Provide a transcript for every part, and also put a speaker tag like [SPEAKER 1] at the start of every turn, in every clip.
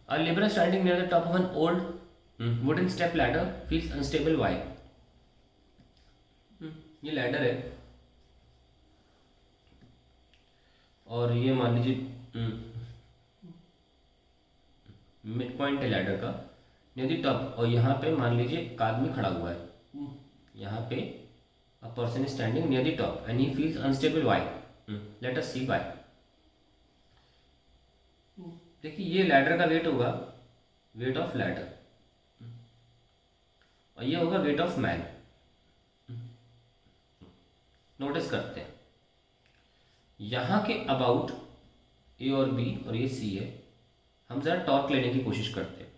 [SPEAKER 1] A laborer standing near the top of an old wooden step ladder feels unstable. Why? ये ladder है और ये मान लीजिए मिड पॉइंट है लैडर का नियर द टॉप, और यहाँ पे मान लीजिए एक आदमी खड़ा हुआ है, यहाँ पे a person is standing near the top and he feels unstable. Why? Let us see why. देखिए ये लैडर का वेट होगा, वेट ऑफ लैडर, और ये होगा वेट ऑफ मैन. नोटिस करते हैं यहाँ के अबाउट ए और बी और ये सी है, हम जरा टॉर्क लेने की कोशिश करते हैं.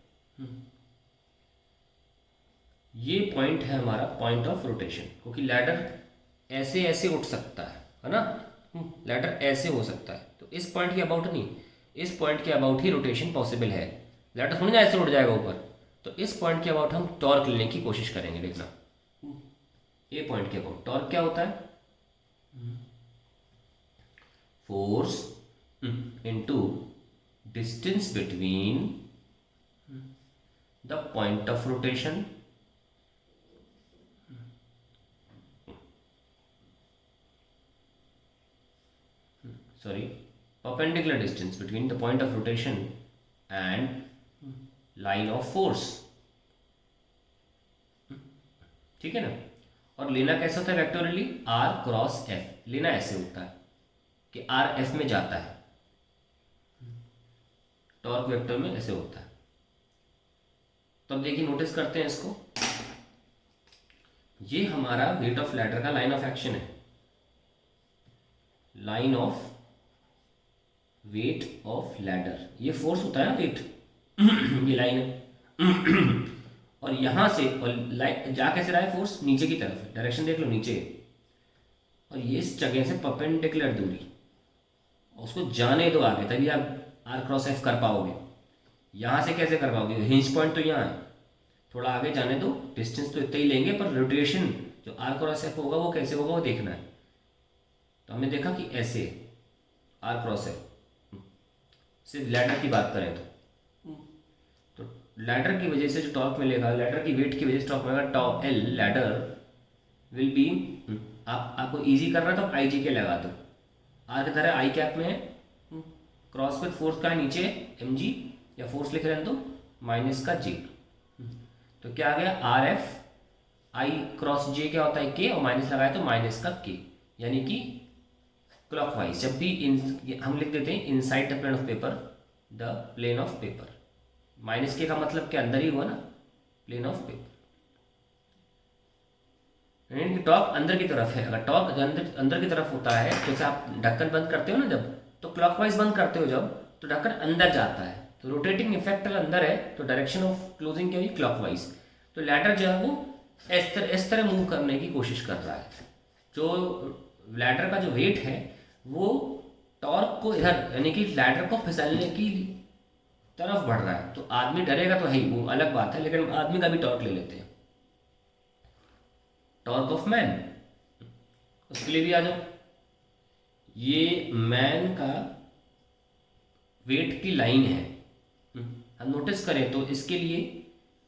[SPEAKER 1] ये पॉइंट है हमारा पॉइंट ऑफ रोटेशन, क्योंकि लैडर ऐसे ऐसे उठ सकता है ना, लैडर ऐसे हो सकता है, तो इस पॉइंट के अबाउट नहीं, इस पॉइंट के अबाउट ही रोटेशन पॉसिबल है. लैडर थोड़ी ना ऐसे उठ जाएगा ऊपर, तो इस पॉइंट के अबाउट हम टॉर्क लेने की कोशिश करेंगे. देखना ये पॉइंट के अबाउट टॉर्क क्या होता है, force into distance between the point of rotation perpendicular distance between the point of rotation and line of force. ठीक है ना. और लेना कैसे होता है वेक्टोरियली, r क्रॉस f. लेना ऐसे होता है कि r f में जाता है, टॉर्क वेक्टर में ऐसे होता है. तो अब देखिए नोटिस करते हैं इसको, ये हमारा वेट ऑफ लैडर का लाइन ऑफ एक्शन है, line of weight of ladder. ये फोर्स होता है ना वेट, ये लाइन है और यहाँ से और लाइन जा कैसे रहा है, फोर्स नीचे की तरफ है, डायरेक्शन देख लो नीचे, और ये इस जगह से परपेंडिकुलर दूरी, उसको जाने दो आगे, तभी आप आर क्रॉस एफ कर पाओगे. यहाँ से कैसे कर पाओगे, हिंज पॉइंट तो यहाँ है, थोड़ा आगे जाने दो, डिस्टेंस तो इतना ही लेंगे, पर रोटेशन जो आर क्रॉस एफ होगा वो कैसे होगा वो देखना है. तो हमने देखा कि ऐसे आर क्रॉस एफ, सिर्फ लैडर की बात करें तो लैडर की वजह से जो टॉर्क मिलेगा, लैडर की वेट की वजह से टॉर्क मिलेगा टॉ एल. लैडर विल बी, आपको इजी कर रहा है तो आई जी के लगा दो, आर की तरह आई कैप में है, क्रॉस विथ फोर्स का नीचे एम जी, या फोर्स लिख रहे हैं तो माइनस का जे. तो क्या आ गया, आर एफ आई क्रॉस जे क्या होता है के, और माइनस लगाया तो माइनस का के, यानी कि क्लॉकवाइज. जब भी हम लिख देते हैं inside the plane of paper, the plane of paper, minus K का मतलब क्या, अंदर ही हुआ ना, प्लेन ऑफ पेपर, यानी कि टॉर्क अंदर की तरफ है. अगर टॉर्क अंदर की तरफ होता है, जैसे आप ढक्कन बंद करते हो ना जब, तो क्लॉकवाइज बंद करते हो जब, तो ढक्कन अंदर जाता है, तो रोटेटिंग इफेक्ट अगर अंदर है तो डायरेक्शन ऑफ क्लोजिंग क्या हुई, क्लॉकवाइज. तो लैडर जो है वो इस तरह मूव करने की कोशिश कर रहा है. जो लैडर का जो वेट है वो टॉर्क को इधर, यानी कि लैडर को फिसलने की तरफ बढ़ रहा है. तो आदमी डरेगा तो है ही, वो अलग बात है, लेकिन आदमी का भी टॉर्क ले लेते हैं, टॉर्क ऑफ मैन. उसके लिए भी आ जाओ, ये मैन का वेट की लाइन है. हम नोटिस करें तो इसके लिए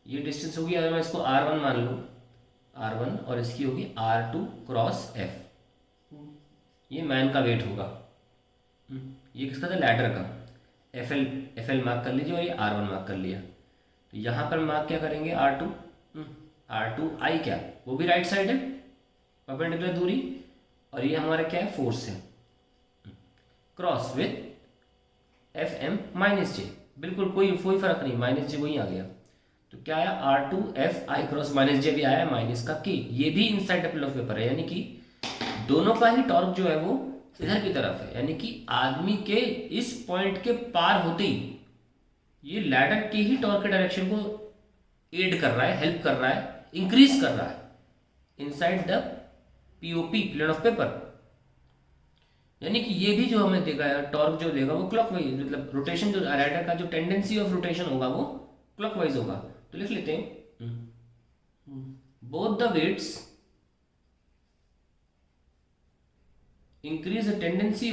[SPEAKER 1] ये डिस्टेंस होगी, अगर मैं इसको r1 मान लूँ, r1, और इसकी होगी r2 क्रॉस f. ये मैन का वेट होगा, ये किसका था, लैडर का. एफ एल मार्क कर लीजिए और ये r1 मार्क कर लिया. तो यहाँ पर मार्क क्या करेंगे, r2 आई क्या, वो भी राइट साइड है, परपेंडिकुलर दूरी, और ये हमारा क्या है, फोर्स है, cross with F M minus J. बिल्कुल कोई फर्क नहीं, माइनस जे वही आ गया. तो क्या आया, r2 F I cross minus J भी आया, माइनस का के. ये भी inside the plane of paper है, यानी कि दोनों का ही टॉर्क जो है वो इधर की तरफ है, यानी कि आदमी के इस पॉइंट के पार होते ही ये लैडर के ही टॉर्क के डायरेक्शन को एड कर रहा है, हेल्प कर रहा है, इंक्रीज कर रहा है inside the POP, plane of paper. यानी कि ये भी जो हमें देगा टॉर्क जो देगा वो क्लॉकवाइज, मतलब रोटेशन जो लैडर का जो टेंडेंसी ऑफ रोटेशन होगा वो क्लॉकवाइज होगा. तो लिख लेते हैं, both the weights increase the tendency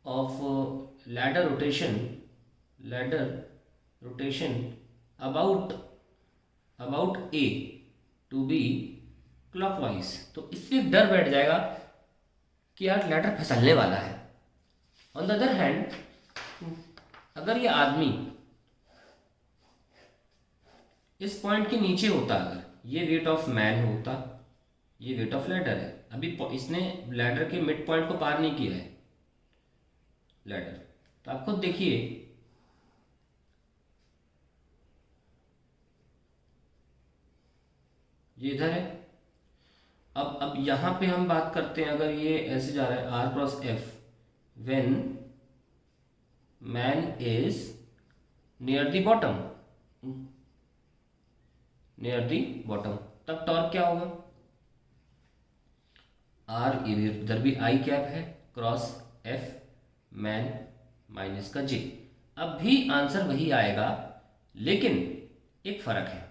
[SPEAKER 1] of ladder rotation about A to be clockwise। तो इससे एक डर बैठ जाएगा कि यार लैडर फिसलने वाला है। ऑन द अदर हैंड, अगर ये आदमी इस पॉइंट के नीचे होता, अगर ये वेट ऑफ मैन होता, ये वेट ऑफ लैडर है, अभी इसने लैडर के मिड पॉइंट को पार नहीं किया है लैडर, तो आप खुद देखिए ये इधर है। अब यहां पे हम बात करते हैं, अगर ये ऐसे जा रहा है R cross F, when man is near the bottom, तब टॉर्क क्या होगा? आर, इधर भी आई कैप है, क्रॉस एफ मैन माइनस का जे। अब भी आंसर वही आएगा, लेकिन एक फर्क है।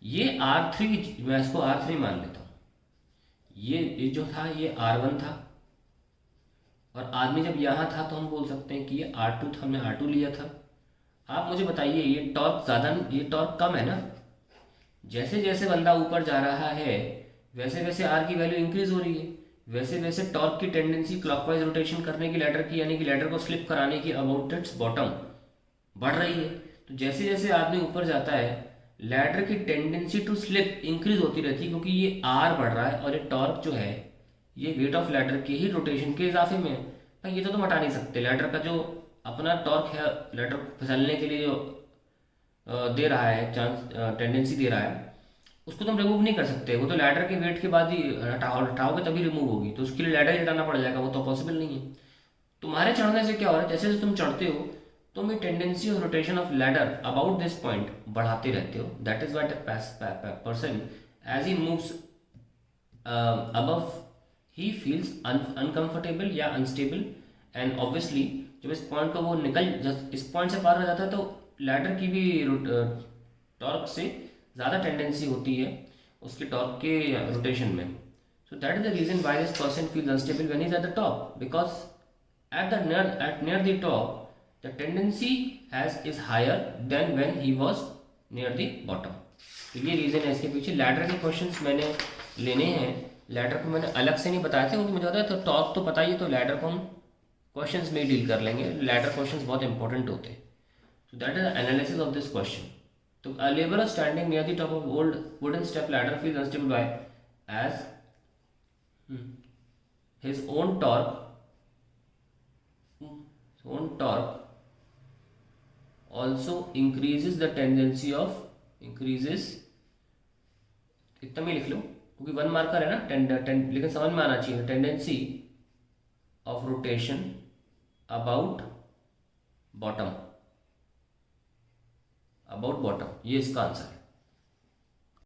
[SPEAKER 1] ये R3, मैं इसको R3 मान लेता हूं, ये जो था ये R1 था, और आदमी जब यहां था तो हम बोल सकते हैं कि ये R2 था, हमने R2 लिया था। आप मुझे बताइए, ये टॉर्क ज़्यादा, ये टॉर्क कम है ना? जैसे जैसे बंदा ऊपर जा रहा है वैसे वैसे आर की वैल्यू इंक्रीज हो रही है, वैसे वैसे टॉर्क की टेंडेंसी क्लॉकवाइज रोटेशन करने की लैडर की, यानी कि लैडर को स्लिप कराने की अबाउट इट्स बॉटम बढ़ रही है। तो जैसे जैसे आदमी ऊपर जाता है लैडर की टेंडेंसी टू स्लिप इंक्रीज होती रहती है, क्योंकि ये आर बढ़ रहा है और ये टॉर्क जो है ये वेट ऑफ लैडर के ही रोटेशन के इजाफे में है। भाई ये तो तुम हटा नहीं सकते, लैडर का जो अपना टॉर्क है, लैडर फिसलने के लिए जो दे रहा है चांस, टेंडेंसी दे रहा है, उसको तुम रिमूव नहीं कर सकते। वो तो लैडर के वेट के बाद ही हटाओगे तभी रिमूव होगी, तो उसके लिए लैडर ही हटाना पड़ जाएगा, वो तो पॉसिबल नहीं है। तुम्हारे चढ़ने से क्या हो रहा है, जैसे जैसे तुम चढ़ते हो तुम ये tendency of rotation of ladder about this point बढ़ाते रहते हो। That is what a person as he moves above he feels uncomfortable या अनस्टेबल, एंड ऑब्वियसली जब इस पॉइंट को वो इस पॉइंट से पार हो जाता है तो लैडर की भी टॉर्क से ज़्यादा टेंडेंसी होती है उसके टॉर्क के रोटेशन में। So that is the reason why this person feels unstable when he is at the top, because at near the top the tendency is higher than when he was near the bottom। तो ये reason है इसके पीछे। Ladder के questions मैंने लेने हैं, ladder को मैंने अलग से नहीं बताया था क्योंकि मुझे पता है तो टॉप तो पता ही है, तो लैडर को हम क्वेश्चंस में डील कर लेंगे। लैडर क्वेश्चंस बहुत इंपॉर्टेंट होते हैं। सो that is the analysis of this question. तो a laborer standing near the top of old wooden step ladder feels unstable by as his own torque also increases the tendency of इतना में लिख लो क्योंकि 1 marker है ना, लेकिन समझ में आना चाहिए, tendency of rotation about bottom, ये इसका आंसर है।